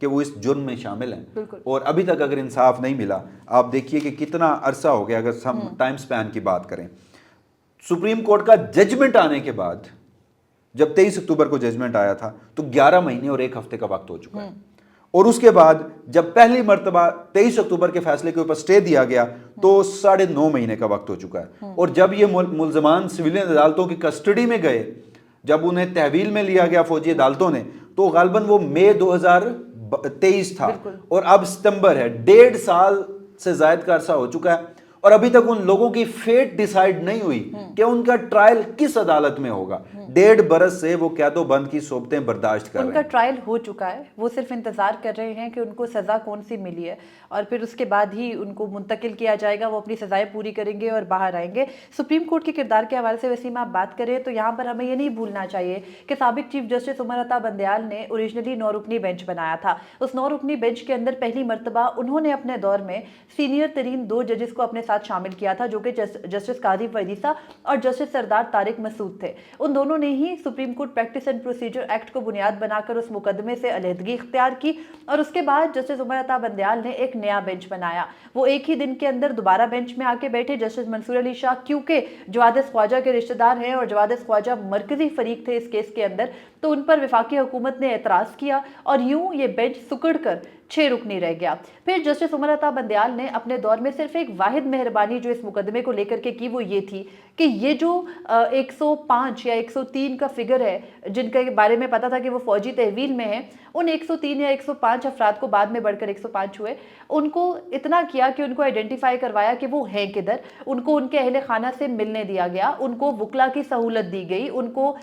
کہ وہ اس جرم میں شامل ہیں بالکل. اور ابھی تک اگر انصاف نہیں ملا. آپ دیکھیے کہ کتنا عرصہ ہو گیا. اگر ہم ٹائم سپین کی بات کریں, سپریم کورٹ کا ججمنٹ آنے کے بعد, جب 23 اکتوبر کو ججمنٹ آیا تھا تو 11 مہینے اور 1 ہفتے کا وقت ہو چکا ہے. اور اس کے بعد جب پہلی مرتبہ 23 اکتوبر کے فیصلے کے اوپر سٹے دیا گیا تو 9.5 مہینے کا وقت ہو چکا ہے. اور جب یہ ملزمان سویلین عدالتوں کی کسٹڈی میں گئے, جب انہیں تحویل میں لیا گیا فوجی عدالتوں نے, تو غالباً وہ مئی 2023 تھا اور اب ستمبر ہے. 1.5 سال سے زائد کا عرصہ ہو چکا ہے اور ابھی تک ان لوگوں کی فیٹ ڈیسائیڈ نہیں ہوئی کہ ان کا ٹرائل کس عدالت میں ہوگا. 1.5 برس سے وہ قید و بند کی صحبتیں برداشت کر رہے ہیں. ان کا ٹرائل ہو چکا ہے, وہ صرف انتظار کر رہے ہیں کہ ان کو سزا کون سی ملی ہے اور پھر اس کے بعد ہی ان کو منتقل کیا جائے گا. وہ اپنی سزائیں پوری کریں گے اور باہر آئیں گے. سپریم کورٹ کے کردار کے حوالے سے وسیم آپ بات کریں تو یہاں پر ہمیں یہ نہیں بھولنا چاہیے کہ سابق چیف جسٹس عمر عطا بندیال نے اوریجنلی 9 رکنی بینچ بنایا تھا. اس 9 رکنی بینچ کے اندر پہلی مرتبہ انہوں نے اپنے دور میں سینئر ترین 2 ججز کو اپنے ساتھ شامل کیا تھا, جو کہ جسٹس قاضی فیضیسہ اور جسٹس سردار طارق مسعود تھے. ان دونوں نے ہی Supreme Court practice and procedure act کو بنیاد بنا کر اس مقدمے سے علیحدگی اختیار کی اور اس کے بعد جسٹس عمر عطا بندیال نے ایک نیا بینچ بنایا. وہ ایک ہی دن کے اندر دوبارہ بینچ میں آ کے بیٹھے. جسٹس منصور علی شاہ کیونکہ جوادس خواجہ کے رشتہ دار ہیں اور جوادس خواجہ مرکزی فریق تھے اس کیس کے اندر, تو ان پر وفاقی حکومت نے اعتراض کیا اور یوں یہ بینچ سکڑ کر 6 رکنی رہ گیا. پھر جسٹس عمر عطا بندیال نے اپنے دور میں صرف ایک واحد مہربانی جو اس مقدمے کو لے کر کے کی وہ یہ تھی کہ یہ جو 105 یا 103 کا فگر ہے جن کے بارے میں پتا تھا کہ وہ فوجی تحویل میں ہیں, ان 103 یا 105 افراد کو بعد میں بڑھ کر 105 ہوئے, ان کو اتنا کیا کہ ان کو آئیڈینٹیفائی کروایا کہ وہ ہیں کدھر, ان کو ان کے اہل خانہ سے ملنے دیا گیا, ان کو وکلا کی سہولت دی گئی, ان کو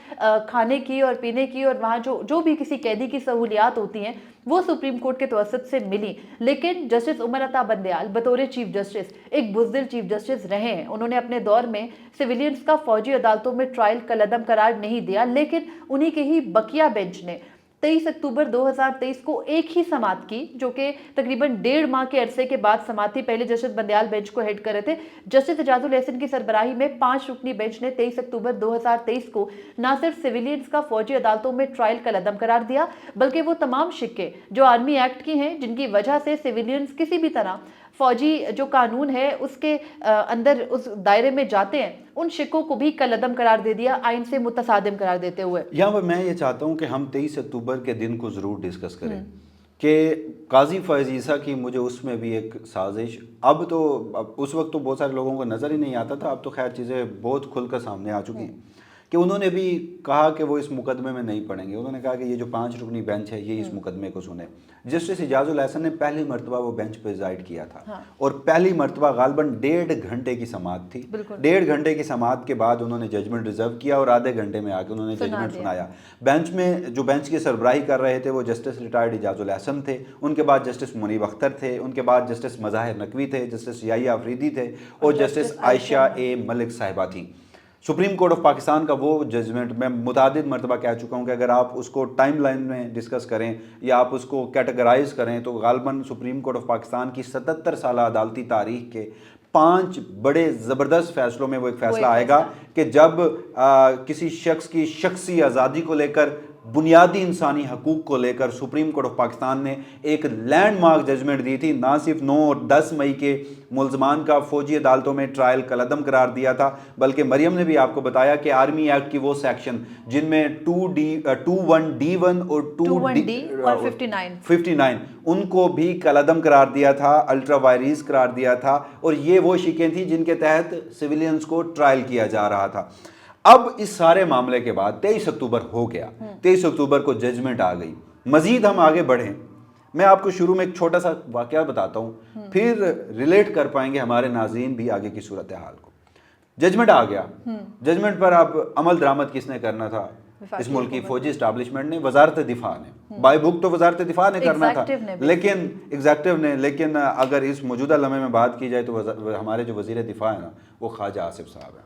کھانے کی اور پینے کی اور وہاں جو بھی کسی قیدی کی سہولیات ہوتی ہیں وہ سپریم کورٹ کے توسط سے ملی. لیکن جسٹس عمر عطا بندیال بطور چیف جسٹس ایک بزدل چیف جسٹس رہے ہیں. انہوں نے اپنے دور میں سویلینز کا فوجی عدالتوں میں ٹرائل کالعدم قرار نہیں دیا, لیکن انہی کے ہی بقیہ بینچ نے 23 اکتوبر 2023 کو ایک ہی سماعت کی, جو کہ تقریباً 1.5 ماہ کے عرصے کے بعد سماعت تھی. پہلے جسٹس بندیال بینچ کو ہیڈ کر رہے تھے. جسٹس اعجاز الاحسن کی سربراہی میں 5 رکنی بینچ نے 23 اکتوبر 2023 کو نہ صرف سویلینز کا فوجی عدالتوں میں ٹرائل کالعدم قرار دیا, بلکہ وہ تمام شکے جو آرمی ایکٹ کی ہیں جن کی وجہ سے سویلینز کسی بھی طرح فوجی جو قانون ہے اس کے اندر اس دائرے میں جاتے ہیں, ان شکوں کو بھی کالعدم قرار دے دیا, آئین سے متصادم قرار دیتے ہوئے. یہاں پر میں یہ چاہتا ہوں کہ ہم 23 اکتوبر کے دن کو ضرور ڈسکس کریں کہ قاضی فیضیسہ کی مجھے اس میں بھی ایک سازش, اب تو اس وقت تو بہت سارے لوگوں کو نظر ہی نہیں آتا تھا, اب تو خیر چیزیں بہت کھل کر سامنے آ چکی ہیں, کہ انہوں نے بھی کہا کہ وہ اس مقدمے میں نہیں پڑھیں گے. انہوں نے کہا کہ یہ جو 5 رکنی بینچ ہے یہ اس مقدمے کو سنے. جسٹس اعجاز الاحسن نے پہلی مرتبہ وہ بینچ پہ پریزائڈ کیا تھا اور پہلی مرتبہ غالباً 1.5 گھنٹے کی سماعت تھی. 1.5 گھنٹے کی سماعت کے بعد انہوں نے ججمنٹ ریزرو کیا اور آدھے گھنٹے میں آ کے انہوں نے ججمنٹ سنایا. بینچ میں جو بینچ کی سربراہی کر رہے تھے وہ جسٹس ریٹائرڈ اعجاز الاحسن تھے, ان کے بعد جسٹس منیب اختر تھے, ان کے بعد جسٹس مظاہر نقوی تھے, جسٹس یحییٰ آفریدی تھے اور جسٹس عائشہ اے ملک صاحبہ تھیں. سپریم کورٹ آف پاکستان کا وہ ججمنٹ میں متعدد مرتبہ کہہ چکا ہوں کہ اگر آپ اس کو ٹائم لائن میں ڈسکس کریں یا آپ اس کو کیٹیگرائز کریں تو غالباً سپریم کورٹ آف پاکستان کی 77 سالہ عدالتی تاریخ کے 5 بڑے زبردست فیصلوں میں وہ ایک فیصلہ آئے گا کہ جب کسی شخص کی شخصی آزادی کو لے کر, بنیادی انسانی حقوق کو لے کر سپریم کورٹ آف پاکستان نے ایک لینڈ مارک ججمنٹ دی تھی. نہ صرف 9 اور 10 مئی کے ملزمان کا فوجی عدالتوں میں ٹرائل کالعدم قرار دیا تھا, بلکہ مریم نے بھی آپ کو بتایا کہ آرمی ایکٹ کی وہ سیکشن جن میں 21D1 اور 2D اور 59 ان کو بھی کالعدم قرار دیا تھا, الٹرا وائریز قرار دیا تھا, اور یہ وہ شکیں تھیں جن کے تحت سویلینز کو ٹرائل کیا جا رہا تھا. اب اس سارے معاملے کے بعد 23 اکتوبر ہو گیا, 23 اکتوبر کو ججمنٹ آ گئی. مزید ہم آگے بڑھیں, میں آپ کو شروع میں ایک چھوٹا سا واقعہ بتاتا ہوں, پھر ریلیٹ کر پائیں گے ہمارے ناظرین بھی آگے کی صورتحال کو. ججمنٹ آ گیا, ججمنٹ پر اب عمل درآمد کس نے کرنا تھا؟ اس ملک کی فوجی اسٹیبلشمنٹ نے, وزارت دفاع نے. بائی بک تو وزارت دفاع نے کرنا تھا, لیکن ایگزیکٹو نے, لیکن اگر اس موجودہ لمحے میں بات کی جائے تو ہمارے جو وزیر دفاع ہے نا وہ خواجہ آصف صاحب ہیں.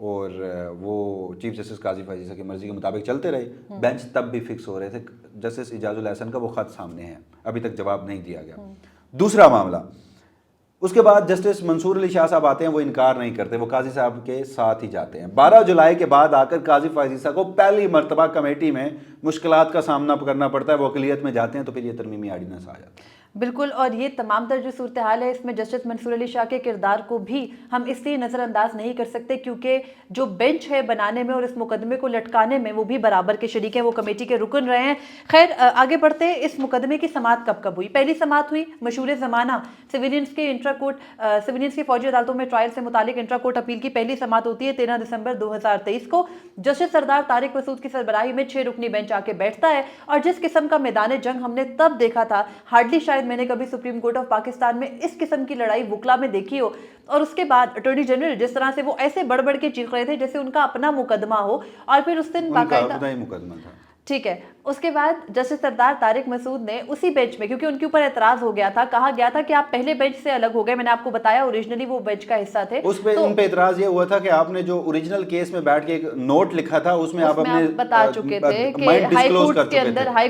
اور وہ چیف جسٹس قاضی فائز عیسیٰ کی مرضی کے مطابق چلتے رہے. بینچ تب بھی فکس ہو رہے تھے. جسٹس اعجاز الاحسن کا وہ خط سامنے ہے, ابھی تک جواب نہیں دیا گیا. دوسرا معاملہ, اس کے بعد جسٹس منصور علی شاہ صاحب آتے ہیں, وہ انکار نہیں کرتے, وہ قاضی صاحب کے ساتھ ہی جاتے ہیں. 12 جولائی کے بعد آ کر قاضی فائز عیسیٰ کو پہلی مرتبہ کمیٹی میں مشکلات کا سامنا کرنا پڑتا ہے. وہ اقلیت میں جاتے ہیں تو پھر یہ ترمیمی آرڈیننس آ جاتا ہے. بالکل, اور یہ تمام تر جو صورتحال ہے اس میں جسٹس منصور علی شاہ کے کردار کو بھی ہم اس لیے نظر انداز نہیں کر سکتے کیونکہ جو بینچ ہے بنانے میں اور اس مقدمے کو لٹکانے میں وہ بھی برابر کے شریک ہیں, وہ کمیٹی کے رکن رہے ہیں. خیر آگے بڑھتے ہیں, اس مقدمے کی سماعت کب ہوئی؟ پہلی سماعت ہوئی مشہور زمانہ سویلینز کے انٹرا کورٹ سویلینز کی فوجی عدالتوں میں ٹرائل سے متعلق انٹرا کورٹ اپیل کی پہلی سماعت ہوتی ہے 13 دسمبر 2023 کو. جسٹس سردار طارق مسعود کی سربراہی میں 6 رکنی بینچ آ کے بیٹھتا ہے, اور جس قسم کا میدان جنگ ہم نے تب دیکھا تھا, ہارڈلی شاید میں نے کبھی سپریم کورٹ آف پاکستان میں اس قسم کی لڑائی وکلا میں دیکھی ہو. اور اس کے بعد اٹارنی جنرل جس طرح سے وہ ایسے بڑھ بڑھ کے چیخ رہے تھے جیسے ان کا اپنا مقدمہ ہو, اور پھر اس دن باقاعدہ مقدمہ تھا. ٹھیک ہے. اس کے بعد جسٹس سردار طارق مسعود نے اسی بینچ میں, کیونکہ ان کے اوپر اعتراض ہو گیا تھا, کہا گیا تھا کہ آپ پہلے بینچ سے الگ ہو گئے. میں نے آپ کو بتایا اوریجنلی وہ بینچ کا حصہ تھے. اس پہ ان پہ اعتراض یہ ہوا تھا کہ آپ نے جو اوریجنل کیس میں بیٹھ کے ایک نوٹ لکھا تھا اس میں آپ اپنے بتا چکے تھے کہ ہائی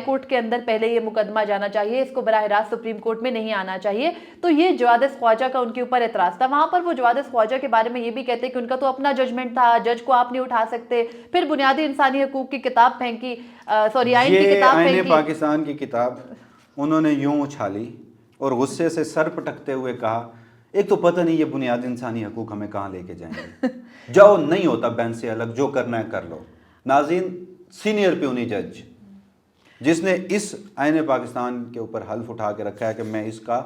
کورٹ کے اندر پہلے یہ مقدمہ جانا چاہیے, اس کو براہ راست سپریم کورٹ میں نہیں آنا چاہیے. تو یہ جوادس خواجہ کا ان کے اوپر اعتراض تھا. وہاں پر وہ جوادس خواجہ کے بارے میں یہ بھی کہتے کہ ان کا تو اپنا ججمنٹ تھا, جج کو آپ نہیں اٹھا سکتے. پھر بنیادی انسانی حقوق کی کتاب پھینکی, سوری آئین کی کتاب پھینکی, پاکستان کی کتاب انہوں نے یوں اچھالی اور غصے سے سر پٹکتے ہوئے کہا, ایک تو پتہ نہیں یہ بنیادی انسانی حقوق ہمیں کہاں لے کے جائیں گے. جاؤ, نہیں ہوتا بینچ سے الگ, جو کرنا ہے کر لو. ناظرین, سینئر پیونی جج جس نے اس آئین پاکستان کے اوپر حلف اٹھا کے رکھا ہے کہ میں اس کا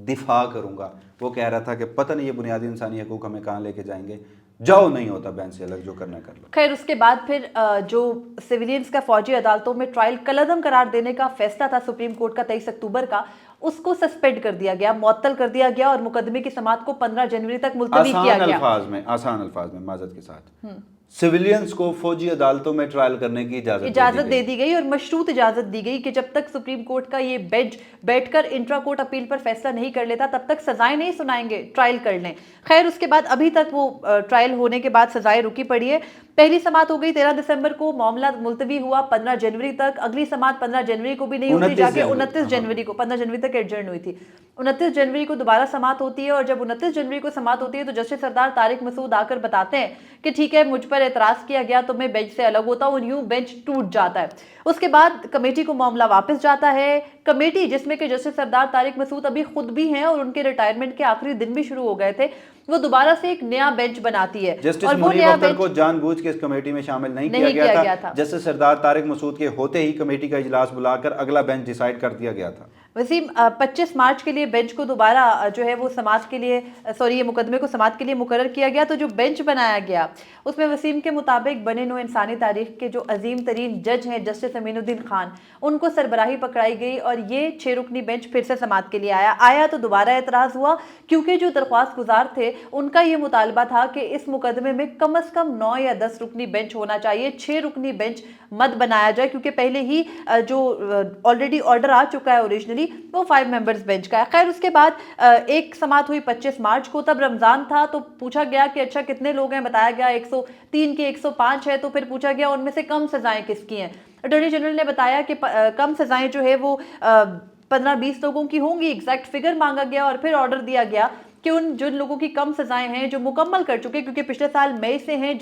دفاع کروں گا, وہ کہہ رہا تھا کہ پتہ نہیں یہ بنیادی انسانی حقوق ہمیں کہاں لے کے جائیں گے, جاؤ, نہیں ہوتا بینچ سے الگ, جو کرنا کر لو. خیر اس کے بعد پھر جو سویلینز کا فوجی عدالتوں میں ٹرائل کالعدم قرار دینے کا فیصلہ تھا سپریم کورٹ کا 23 اکتوبر کا, اس کو سسپینڈ کر دیا گیا, معطل کر دیا گیا, اور مقدمے کی سماعت کو 15 جنوری تک ملتوی کیا گیا. آسان الفاظ میں معذرت کے ساتھ, سویلینز کو فوجی عدالتوں میں ٹرائل کرنے کی اجازت دے دی گئی, اور مشروط اجازت دی گئی کہ جب تک سپریم کورٹ کا یہ بینچ بیٹھ کر انٹرا کورٹ اپیل پر فیصلہ نہیں کر لیتا تب تک سزائیں نہیں سنائیں گے, ٹرائل کر لیں. خیر اس کے بعد ابھی تک وہ ٹرائل ہونے کے بعد سزائیں رکی پڑی ہے. پہلی سماعت ہو گئی 13 دسمبر کو, معاملہ ملتوی ہوا 15 جنوری تک. اگلی سماعت 15 جنوری کو بھی نہیں ہوتی, جا کے 29 جنوری کو, 15 جنوری تک ایڈجرن ہوئی تھی. 29 جنوری کو دوبارہ سماعت ہوتی ہے, اور جب 29 جنوری کو سماعت ہوتی ہے تو جسٹس سردار طارق مسعود آ کر بتاتے ہیں کہ ٹھیک ہے, مجھ پر اعتراض کیا گیا تو میں بینچ سے الگ ہوتا ہوں. یوں بینچ ٹوٹ جاتا ہے. اس کے بعد کمیٹی کو معاملہ واپس جاتا ہے. کمیٹی جس میں کہ جسٹس سردار طارق مسعود ابھی خود بھی ہیں اور ان کے ریٹائرمنٹ کے آخری دن بھی شروع ہو گئے تھے, وہ دوبارہ سے ایک نیا بینچ بناتی ہے. جسٹس منیب اختر کو جان بوجھ کے اس کمیٹی میں شامل نہیں کیا گیا تھا. جسٹس سردار طارق مسعود کے ہوتے ہی کمیٹی کا اجلاس بلا کر اگلا بینچ ڈیسائیڈ کر دیا گیا تھا. وسیم 25 مارچ کے لیے بینچ کو دوبارہ جو ہے وہ سماعت کے لیے یہ مقدمے کو سماعت کے لیے مقرر کیا گیا. تو جو بینچ بنایا گیا اس میں وسیم کے مطابق بنے نوع انسانی تاریخ کے جو عظیم ترین جج ہیں جسٹس امین الدین خان, ان کو سربراہی پکڑائی گئی, اور یہ 6 رکنی بینچ پھر سے سماعت کے لیے آیا تو دوبارہ اعتراض ہوا, کیونکہ جو درخواست گزار تھے ان کا یہ مطالبہ تھا کہ اس مقدمے میں کم از کم 9 یا 10 رکنی بینچ ہونا چاہیے, 6 رکنی بینچ مت بنایا جائے, کیونکہ پہلے ہی جو آلریڈی آرڈر آ چکا ہے اوریجنلی وہ 5 ممبرز بینچ کا ہے. خیر اس کے بعد ایک سماعت ہوئی 25 مارچ کو, تب رمضان تھا, تو پوچھا گیا کہ اچھا کتنے لوگ ہیں, بتایا گیا 103 کے 105 ہے. تو پھر پوچھا گیا ان میں سے کم سزائیں کس کی ہیں. اٹارنی جنرل نے بتایا کہ کم سزائیں جو ہے وہ 15-20 لوگوں کی ہوں گی. ایگزیکٹ فگر مانگا گیا, اور پھر آرڈر دیا گیا کہ جن لوگوں کی کم سزائیں ہیں جو مکمل کر چکے, کیونکہ پچھلے سال مئی سے ہیں,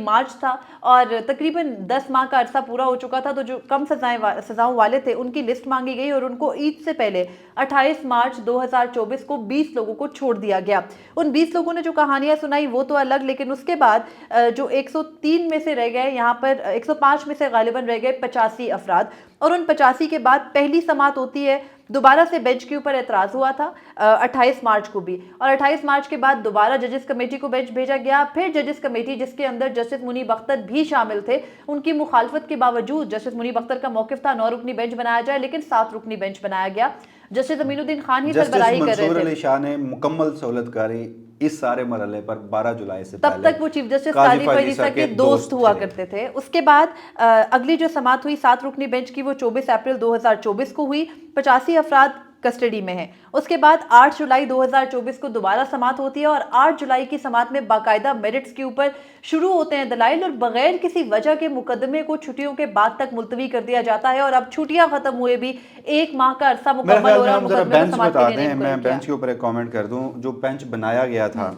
مارچ تھا, اور تقریباً 10 ماہ کا عرصہ پورا ہو چکا تھا, تو جو کم سزاؤں والے تھے ان کی لسٹ مانگی گئی, اور ان کو عید سے پہلے 28 مارچ 2024 کو 20 لوگوں کو چھوڑ دیا گیا. ان 20 لوگوں نے جو کہانیاں سنائی وہ تو الگ, لیکن اس کے بعد جو 103 میں سے رہ گئے, یہاں پر 105 میں سے غالباً رہ گئے 85 افراد, اور ان 85 کے بعد پہلی سماعت ہوتی ہے. دوبارہ سے بینچ کے اوپر اعتراض ہوا تھا 28 مارچ کو بھی, اور 28 مارچ کے بعد دوبارہ ججز کمیٹی کو بینچ بھیجا گیا. پھر ججز کمیٹی جس کے اندر جسٹس منیب اختر بھی شامل تھے, ان کی مخالفت کے باوجود جسٹس منیب اختر کا موقف تھا 9 رکنی بینچ بنایا جائے, لیکن 7 رکنی بینچ بنایا گیا. جسٹس امین الدین خان ہی سربراہی کر رہے تھے. جسٹس منصور علی شاہ نے مکمل سہولت کاری اس سارے مرحلے پر 12 جولائی سے تب تک وہ چیف جسٹس قاضی فائز عیسیٰ کے دوست ہوا کرتے تھے. اس کے بعد اگلی جو سماعت ہوئی 7 رکنی بینچ کی وہ 24 اپریل 2024 کو ہوئی. 85 افراد کسٹڈی میں ہیں۔ اس کے بعد 8 جولائی 2024 کو دوبارہ سماعت ہوتی ہے اور 8 جولائی کی سماعت میں باقاعدہ میرٹس کے اوپر شروع ہوتے ہیں دلائل، اور بغیر کسی وجہ کے مقدمے کو چھٹیوں کے بعد تک ملتوی کر دیا جاتا ہے، اور اب چھٹیاں ختم ہوئے بھی 1 ماہ کا عرصہ مکمل ہو رہا ہے اور مقدمے کو سماعت کے لیے نہیں میں بینچ کے اوپر ایک کامنٹ کر دوں۔ جو بینچ بنایا گیا تھا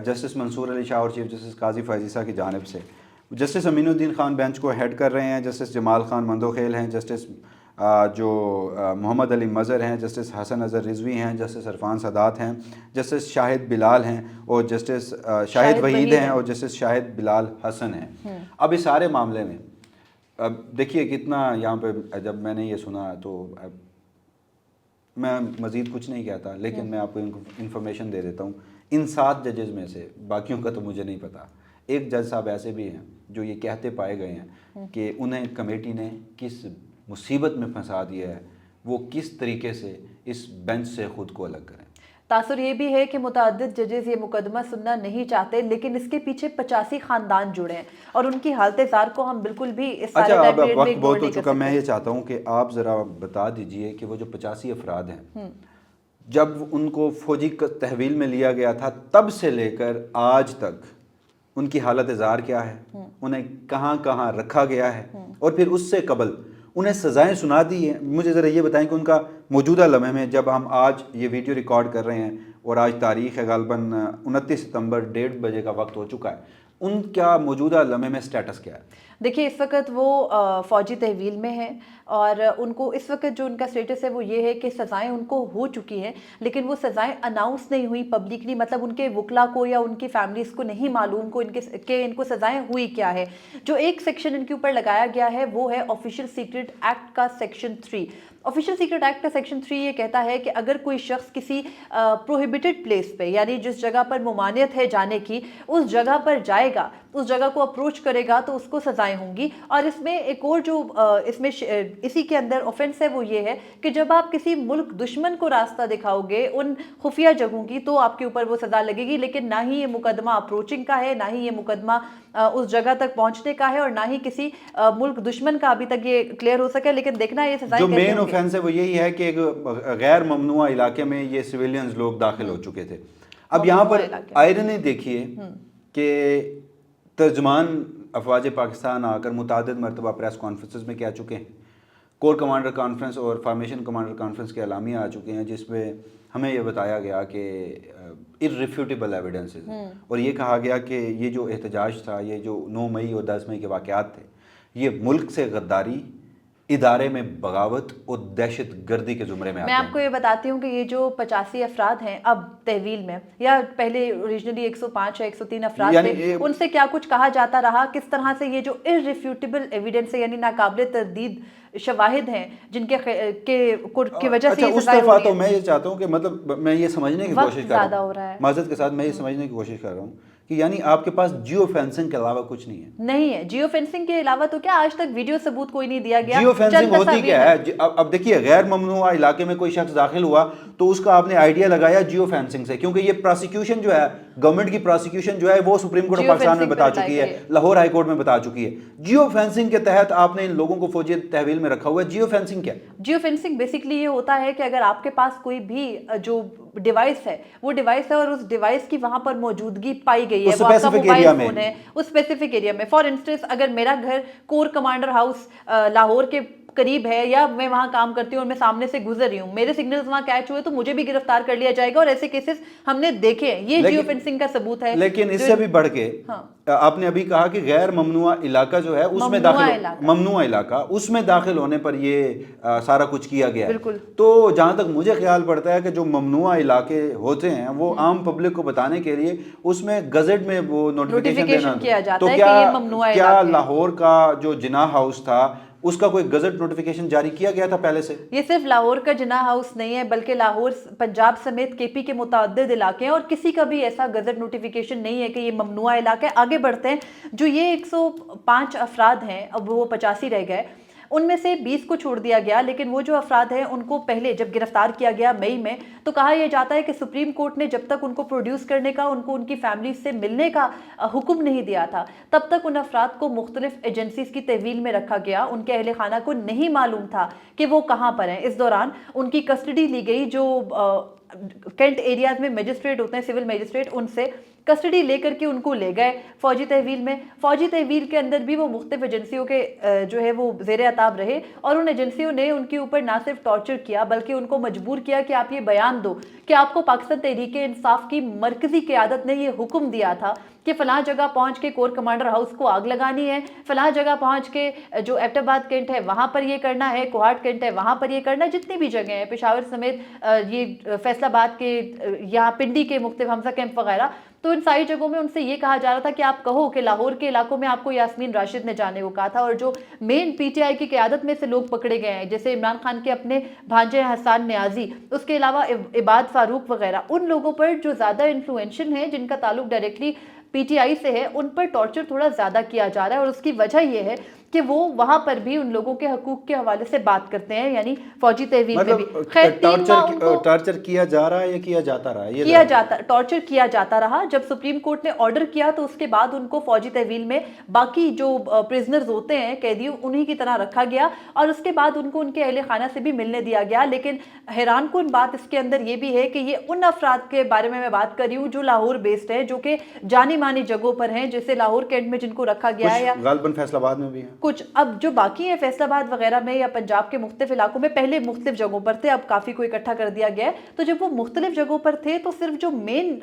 جسٹس منصور علی شاہ اور چیف جسٹس قاضی فائز کی جانب سے، جسٹس امین الدین خان بینچ کو ہیڈ کر رہے ہیں، جسٹس جمال خان مندوخیل ہیں، جسٹس جو محمد علی مظہر ہیں، جسٹس حسن اظہر رضوی ہیں، جسٹس عرفان سادات ہیں، جسٹس شاہد بلال ہیں اور جسٹس شاہد وحید ہیں اور جسٹس شاہد بلال حسن ہیں۔ اب اس سارے معاملے میں دیکھیے کتنا یہاں پہ جب میں نے یہ سنا تو میں مزید کچھ نہیں کہتا، لیکن میں آپ کو انفارمیشن دے دیتا ہوں۔ ان 7 ججز میں سے باقیوں کا تو مجھے نہیں پتا، ایک جج صاحب ایسے بھی ہیں جو یہ کہتے پائے گئے ہیں کہ انہیں کمیٹی نے کس مصیبت میں پھنسا دیا ہے، وہ کس طریقے سے اس بینچ سے خود کو الگ کریں۔ تاثر یہ بھی ہے کہ متعدد ججز یہ مقدمہ سننا نہیں چاہتے، لیکن اس کے پیچھے 85 خاندان جڑے ہیں اور ان کی حالت زار کو ہم بالکل بھی اس سارے ٹائم پیریڈ میں اگنور نہیں کر سکتے۔ میں یہ چاہتا ہوں کہ آپ ذرا بتا دیجئے کہ وہ جو 85 افراد ہیں، جب ان کو فوجی تحویل میں لیا گیا تھا تب سے لے کر آج تک ان کی حالت زار کیا ہے، انہیں کہاں کہاں رکھا گیا ہے، اور پھر اس سے قبل انہیں سزائیں سنا دی ہیں۔ مجھے ذرا یہ بتائیں کہ ان کا موجودہ لمحے میں، جب ہم آج یہ ویڈیو ریکارڈ کر رہے ہیں اور آج تاریخ ہے غالباً 29 ستمبر 1:30 بجے کا وقت ہو چکا ہے، ان کا موجودہ لمحے میں سٹیٹس کیا ہے؟ دیکھیے اس وقت وہ فوجی تحویل میں ہیں اور ان کو اس وقت جو ان کا سٹیٹس ہے وہ یہ ہے کہ سزائیں ان کو ہو چکی ہیں، لیکن وہ سزائیں اناؤنس نہیں ہوئی پبلکلی، مطلب ان کے وکلا کو یا ان کی فیملیز کو نہیں معلوم کہ ان کو سزائیں ہوئی کیا ہے۔ جو ایک سیکشن ان کے اوپر لگایا گیا ہے وہ ہے آفیشیل سیکرٹ ایکٹ کا سیکشن 3۔ آفیشیل سیکرٹ ایکٹ کا سیکشن 3 یہ کہتا ہے کہ اگر کوئی شخص کسی پروہیبٹڈ پلیس پہ، یعنی جس جگہ پر ممانعت ہے جانے کی، اس جگہ پر جائے گا، اس جگہ کو اپروچ کرے گا تو اس کو سزائیں ہوں گی۔ اور اس میں ایک اور جو اسی کے اندر آفینس ہے وہ یہ ہے کہ جب آپ کسی ملک دشمن کو راستہ دکھاؤ گے ان خفیہ جگہوں کی تو آپ کے اوپر وہ سزا لگے گی، لیکن نہ ہی یہ مقدمہ اپروچنگ کا ہے، نہ ہی یہ مقدمہ اس جگہ تک پہنچنے کا ہے، اور نہ ہی کسی ملک دشمن کا ابھی تک یہ کلیئر ہو سکے۔ لیکن دیکھنا یہ سزائیں جو مین آفینس ہے وہ یہی ہے کہ ایک غیر ممنوعہ علاقے میں یہ سویلینز لوگ داخل ہو چکے تھے۔ اب یہاں پر آئرنی دیکھیے کہ ترجمان افواج پاکستان آ کر متعدد مرتبہ پریس کانفرنسز میں کہہ چکے ہیں، کور کمانڈر کانفرنس اور فارمیشن کمانڈر کانفرنس کے اعلامیہ آ چکے ہیں، جس میں ہمیں یہ بتایا گیا کہ irrefutable evidences، اور یہ کہا گیا کہ یہ جو احتجاج تھا، یہ جو 9 مئی اور 10 مئی کے واقعات تھے، یہ ملک سے غداری، ادارے میں بغاوت اور دہشت گردی کے زمرے میں آتے ہیں۔ میں آپ کو یہ بتاتی ہوں کہ یہ جو 85 افراد ہیں اب تحویل میں، یا پہلے اوریجنلی 105 یا 103 افراد تھے، ان سے کیا کچھ کہا جاتا رہا، کس طرح سے یہ جو irrefutable evidence ہے، یعنی ناقابل تردید شواہد ہیں جن کی وجہ سے یہ سزائیں ہو رہی ہیں۔ تو میں یہ چاہتا ہوں کہ مطلب میں یہ سمجھنے کی کوشش کر رہا ہوں، معذرت کے ساتھ میں یہ سمجھنے کی کوشش کر رہا ہوں کہ یعنی آپ کے پاس جیو فینسنگ کے علاوہ کچھ نہیں ہے؟ نہیں ہے، جیو فینسنگ کے علاوہ تو کیا آج تک ویڈیو ثبوت کوئی نہیں دیا گیا۔ جیو فینسنگ ہوتی کیا ہے؟ اب دیکھیے غیر ممنوعہ علاقے میں کوئی شخص داخل ہوا تو اس کا آپ نے آئیڈیا لگایا جیو فینسنگ سے، کیونکہ یہ پراسیکیوشن جو ہے، گورنمنٹ کی پراسیکیوشن جو ہے وہ سپریم کورٹ آف پاکستان میں بتا چکی ہے، لاہور ہائی کورٹ میں بتا چکی ہے۔ جیو فینسنگ کے تحت آپ نے ان لوگوں کو فوجی تحویل میں رکھا ہوا ہے۔ جیو فینسنگ کیا؟ جیو فینسنگ بیسکلی یہ ہوتا ہے کہ اگر آپ کے پاس کوئی بھی جو ڈیوائس ہے، وہ ڈیوائس ہے اور اس ڈیوائس کی وہاں پر موجودگی پائی گئی ہے، وہ آپ کا موبائل فون ہے، اس اسپیسیفک ایریا میں۔ فار انسٹنس اگر میرا گھر کور کمانڈر ہاؤس لاہور کے قریب ہے، یا میں وہاں کام کرتی ہوں اور میں سامنے سے گزر رہی ہوں، میرے سگنلز وہاں کیچ ہوئے تو مجھے بھی گرفتار کر لیا جائے گا، اور ایسے کیسز ہم نے دیکھے ہیں۔ یہ جیو فینسنگ کا ثبوت ہے۔ لیکن اس سے بھی بڑھ کے آپ نے ابھی کہا کہ غیر ممنوعہ علاقہ جو ہے اس میں داخل، ممنوعہ علاقہ اس میں داخل ہونے پر یہ سارا کچھ کیا گیا ہے۔ تو جہاں تک مجھے خیال پڑتا ہے کہ جو ممنوعہ علاقے ہوتے ہیں وہ عام پبلک کو بتانے کے لیے اس میں گزٹ میں وہ نوٹیفیکیشن کیا جاتا تو ہے کہ یہ ممنوعہ علاقے۔ کیا لاہور کا جو جناح ہاؤس تھا اس کا کوئی گزٹ نوٹیفیکیشن جاری کیا گیا تھا پہلے سے؟ یہ صرف لاہور کا جناح ہاؤس نہیں ہے، بلکہ لاہور، پنجاب سمیت کے پی کے متعدد علاقے ہیں، اور کسی کا بھی ایسا گزٹ نوٹیفیکیشن نہیں ہے کہ یہ ممنوعہ علاقہ ہے۔ آگے بڑھتے ہیں، جو یہ 105 افراد ہیں، اب وہ 85 رہ گئے، ان میں سے 20 کو چھوڑ دیا گیا، لیکن وہ جو افراد ہیں ان کو پہلے جب گرفتار کیا گیا مئی میں تو کہا یہ جاتا ہے کہ سپریم کورٹ نے جب تک ان کو پروڈیوس کرنے کا، ان کو ان کی فیملی سے ملنے کا حکم نہیں دیا تھا، تب تک ان افراد کو مختلف ایجنسیز کی تحویل میں رکھا گیا۔ ان کے اہل خانہ کو نہیں معلوم تھا کہ وہ کہاں پر ہیں۔ اس دوران ان کی کسٹڈی لی گئی، جو کینٹ ایریاز میں میجسٹریٹ ہوتے ہیں، سول میجسٹریٹ، ان سے کسٹڈی لے کر کے ان کو لے گئے فوجی تحویل میں۔ فوجی تحویل کے اندر بھی وہ مختلف ایجنسیوں کے جو ہے وہ زیر عتاب رہے، اور ان ایجنسیوں نے ان کے اوپر نہ صرف ٹارچر کیا بلکہ ان کو مجبور کیا کہ آپ یہ بیان دو کہ آپ کو پاکستان تحریک انصاف کی مرکزی قیادت نے یہ حکم دیا تھا کہ فلاں جگہ پہنچ کے کور کمانڈر ہاؤس کو آگ لگانی ہے، فلاں جگہ پہنچ کے جو ایبٹ آباد کینٹ ہے وہاں پر یہ کرنا ہے، کوہاٹ کینٹ ہے وہاں پر یہ کرنا ہے، جتنی بھی جگہیں ہیں پشاور سمیت یہ فیصل آباد کے یہاں پنڈی کے مختلف حمزہ کیمپ وغیرہ، تو ان ساری جگہوں میں ان سے یہ کہا جا رہا تھا کہ آپ کہو کہ لاہور کے علاقوں میں آپ کو یاسمین راشد نے جانے کو کہا تھا، اور جو مین پی ٹی آئی کی قیادت میں سے لوگ پکڑے گئے ہیں جیسے عمران خان کے اپنے بھانجے حسان نیازی، اس کے علاوہ عباد فاروق وغیرہ، ان لوگوں پر جو زیادہ انفلوئنشل ہیں جن کا تعلق ڈائریکٹلی پی ٹی آئی سے ہے، ان پر ٹارچر تھوڑا زیادہ کیا جا رہا ہے، اور اس کی وجہ یہ ہے کہ وہ وہاں پر بھی ان لوگوں کے حقوق کے حوالے سے بات کرتے ہیں، یعنی فوجی تحویل میں بھی خیر 3 ماہ ان کو ٹارچر کیا جا رہا ہے یا کیا جاتا رہا ہے؟ ٹارچر کیا جاتا رہا۔ جب سپریم کورٹ نے آرڈر کیا تو اس کے بعد ان کو فوجی تحویل میں باقی جو پرزنرز ہوتے ہیں، قیدی، انہی کی طرح رکھا گیا، اور اس کے بعد ان کو ان کے اہل خانہ سے بھی ملنے دیا گیا۔ لیکن حیران کن بات اس کے اندر یہ بھی ہے کہ یہ ان افراد کے بارے میں بات کر رہی ہوں جو لاہور بیسڈ ہیں، جو کہ جانی مانی جگہوں پر ہیں، جیسے لاہور کینٹ میں جن کو رکھا گیا ہے، یا غالباً فیصل آباد میں بھی ہیں کچھ اب جو باقی ہیں فیصل آباد وغیرہ میں یا پنجاب کے مختلف علاقوں میں، پہلے مختلف جگہوں پر تھے، اب کافی کو اکٹھا کر دیا گیا ہے۔ تو جب وہ مختلف جگہوں پر تھے تو صرف جو مین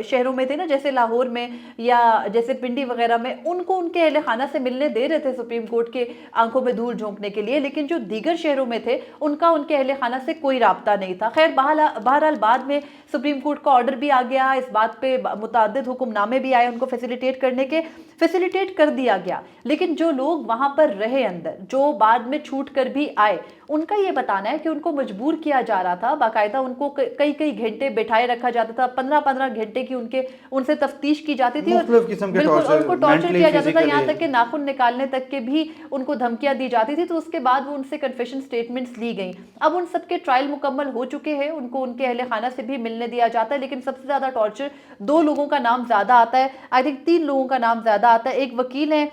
شہروں میں تھے نا، جیسے لاہور میں یا جیسے پنڈی وغیرہ میں، ان کو ان کے اہل خانہ سے ملنے دے رہے تھے سپریم کورٹ کے آنکھوں میں دھول جھونکنے کے لیے، لیکن جو دیگر شہروں میں تھے ان کا ان کے اہل خانہ سے کوئی رابطہ نہیں تھا۔ خیر بہرحال بعد میں سپریم کورٹ کا آرڈر بھی آ گیا، اس بات پہ متعدد حکم نامے بھی آئے ان کو فیسیلیٹیٹ کرنے کے، فیسیلیٹیٹ کر دیا گیا۔ لیکن جو لوگ وہاں پر رہے اندر، جو بعد میں چھوٹ کر بھی آئے، ان کا یہ بتانا ہے کہ ان کو مجبور کیا جا رہا تھا، باقاعدہ ان کو کئی گھنٹے بٹھائے رکھا جاتا تھا، 15 گھنٹے کی ان سے تفتیش کی جاتی تھی، مختلف قسم کے بالکل، اور ان کو ٹارچر کیا جاتا تھا، یہاں physically تک کہ ناخن نکالنے تک کے بھی ان کو دھمکیاں دی جاتی تھی۔ تو اس کے بعد وہ ان سے کنفیشن سٹیٹمنٹس لی گئیں۔ اب ان سب کے ٹرائل مکمل ہو چکے ہیں، ان کو ان کے اہل خانہ سے بھی ملنے دیا جاتا ہے، لیکن سب سے زیادہ ٹارچر 2 لوگوں کا نام زیادہ آتا ہے، آئی تھنک 3 لوگوں کا نام زیادہ آتا ہے۔ ایک وکیل ہے،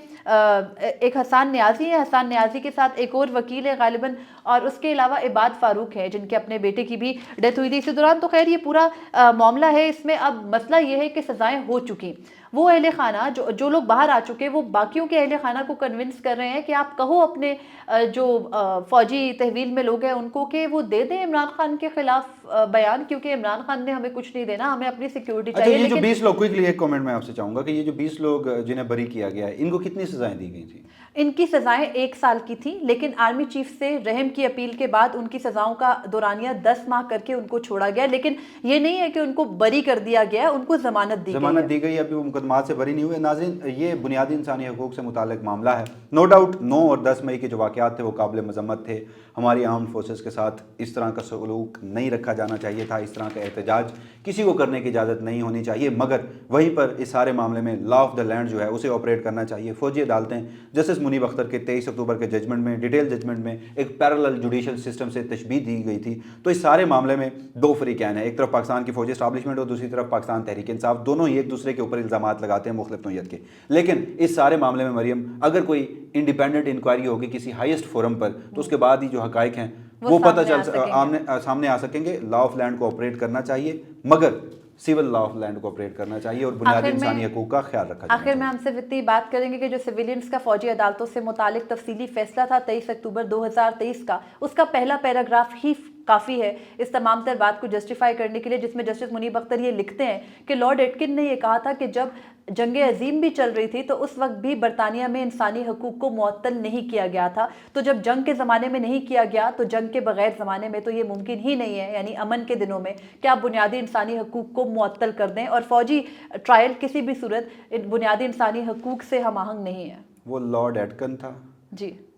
ایک حسان نیازی ہے، حسان نیازی کے ساتھ ایک اور وکیل ہے غالباً، اور اس کے علاوہ عباد فاروق ہے جن کے اپنے بیٹے کی بھی ڈیتھ ہوئی تھی اسی دوران۔ تو خیر یہ پورا معاملہ ہے، اس میں اب مسئلہ یہ ہے کہ سزائیں ہو چکی، وہ اہل خانہ جو لوگ باہر آ چکے وہ باقیوں کے اہل خانہ کو کنونس کر رہے ہیں کہ آپ کہو اپنے جو فوجی تحویل میں لوگ ہیں ان کو کہ وہ دے دیں عمران خان کے خلاف بیان، کیونکہ عمران خان نے ہمیں کچھ نہیں دینا، ہمیں اپنی سیکیورٹی چاہیے۔ یہ جو 20 لوگ، کوئکلی ایک کامنٹ میں آپ سے چاہوں گا کہ یہ جو 20 لوگ جنہیں بری کیا گیا ہے، ان کو کتنی سزائیں دی گئی تھیں؟ ان کی سزائیں 1 سال کی تھیں، لیکن آرمی چیف سے رحم کی اپیل کے بعد ان کی سزاؤں کا دورانیہ 10 ماہ کر کے ان کو چھوڑا گیا، لیکن یہ نہیں ہے کہ ان کو بری کر دیا گیا ہے، ان کو ضمانت دی گئی ہے۔ ابھی وہ مقدمات سے بری نہیں ہوئے۔ ناظرین، یہ بنیادی انسانی حقوق سے متعلق معاملہ ہے۔ نو ڈاؤٹ 9 اور 10 مئی کے جو واقعات تھے وہ قابل مذمت تھے، ہماری آرمڈ فورسز کے ساتھ اس طرح کا سلوک نہیں رکھا جانا چاہیے تھا، اس طرح کا احتجاج کسی کو کرنے کی اجازت نہیں ہونی چاہیے، مگر وہیں پر اس سارے معاملے میں لا آف دا لینڈ جو ہے اسے آپریٹ کرنا چاہیے۔ فوجی عدالتیں جسٹس منیب اختر کے 23 اکتوبر کے ججمنٹ میں، ڈیٹیل ججمنٹ میں ایک پیرالل جوڈیشل سسٹم سے تشبیہ دی گئی تھی۔ تو اس سارے معاملے میں 2 فریقین ہیں، ایک طرف پاکستان کی فوجی اسٹیبلشمنٹ اور دوسری طرف پاکستان تحریک انصاف، دونوں ہی ایک دوسرے کے اوپر الزامات لگاتے ہیں مختلف نوعیت کے۔ لیکن اس سارے معاملے میں مریم، اگر کوئی انڈیپینڈنٹ انکوائری ہوگی کسی ہائیسٹ فورم پر تو اس کے بعد ہی جو حقائق ہیں وہ پتہ سامنے آ سکیں گے۔ لا آف لینڈ کو آپریٹ کرنا چاہیے، مگر سول لا آف لینڈ کو آپریٹ کرنا چاہیے اور بنیادی انسانی حقوق کا خیال رکھا جائے۔ آخر میں ہم سے اتنی بات کریں گے کہ جو سویلینز کا فوجی عدالتوں سے متعلق تفصیلی فیصلہ تھا 23 اکتوبر 2023 کا، اس کا پہلا پیراگراف ہی کافی ہے اس تمام تر بات کو جسٹیفائی کرنے کے لیے، جس میں جسٹس منیب اختر یہ لکھتے ہیں کہ لارڈ ایٹکن نے یہ کہا تھا کہ جب جنگ عظیم بھی چل رہی تھی تو اس وقت بھی برطانیہ میں انسانی حقوق کو معطل نہیں کیا گیا تھا، تو جب جنگ کے زمانے میں نہیں کیا گیا تو جنگ کے بغیر زمانے میں تو یہ ممکن ہی نہیں ہے، یعنی امن کے دنوں میں کہ آپ بنیادی انسانی حقوق کو معطل کر دیں، اور فوجی ٹرائل کسی بھی صورت بنیادی انسانی حقوق سے ہم آہنگ نہیں ہے۔ وہ لارڈ ایٹکن تھا جی،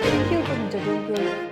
Thank you for interviewing.